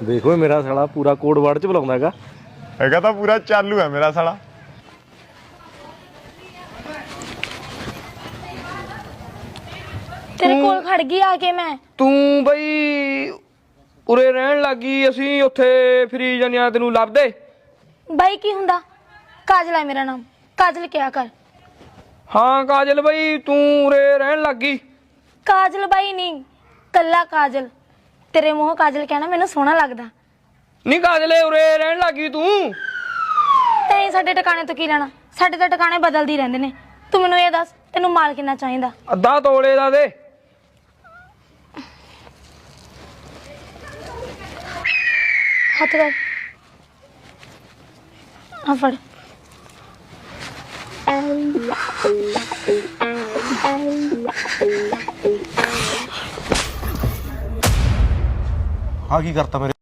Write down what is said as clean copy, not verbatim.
देखो मेरा साला पूरा कोड वर्ड च बुलाਉਂਦਾ ਹੈਗਾ। ਹੈਗਾ ਤਾਂ ਪੂਰਾ ਚਾਲੂ ਹੈ ਮੇਰਾ ਸਾਲਾ। ਤੇਰੇ ਕੋਲ ਖੜ ਗਈ ਆ ਕੇ ਮੈਂ। ਤੂੰ ਬਈ ਉਰੇ ਰਹਿਣ ਲੱਗੀ, ਅਸੀਂ ਉੱਥੇ ਫਰੀ ਜਾਂਦੇ ਤੈਨੂੰ ਲੱਭਦੇ। ਬਾਈ ਕੀ ਹੁੰਦਾ? ਕਾਜਲ ਹੈ ਮੇਰਾ ਨਾਮ, ਕਾਜਲ ਕਿਹਾ ਕਰ। ਹਾਂ ਕਾਜਲ ਬਈ ਤੂੰ ਉਰੇ ਰਹਿਣ ਲੱਗੀ। ਕਾਜਲ ਬਾਈ ਨਹੀਂ, ਕੱਲਾ ਕਾਜਲ। ਤੇਰੇ ਮੂੰਹੋਂ ਕਾਜਲ ਕਹਿਣਾ ਮੈਨੂੰ ਸੋਹਣਾ ਲੱਗਦਾ। ਨਹੀਂ ਕਾਜਲੇ ਉਰੇ ਰਹਿਣ ਲੱਗੀ ਤੂੰ। ਤੈਂ ਸਾਡੇ ਟਿਕਾਣੇ ਤੋਂ ਕੀ ਲੈਣਾ? ਸਾਡੇ ਤਾਂ ਟਿਕਾਣੇ ਬਦਲਦੀ ਰਹਿੰਦੇ ਨੇ। ਤੂੰ ਮੈਨੂੰ ਇਹ ਦੱਸ ਤੈਨੂੰ ਮਾਲ ਕਿੰਨਾ ਚਾਹੀਦਾ? ਅੱਧਾ ਤੋਲੇ ਦਾ ਦੇ। ਹੱਥ ਕਰ ਆ ਫੜ। ਆ ਕੀ ਕਰਤਾ ਮੇਰੇ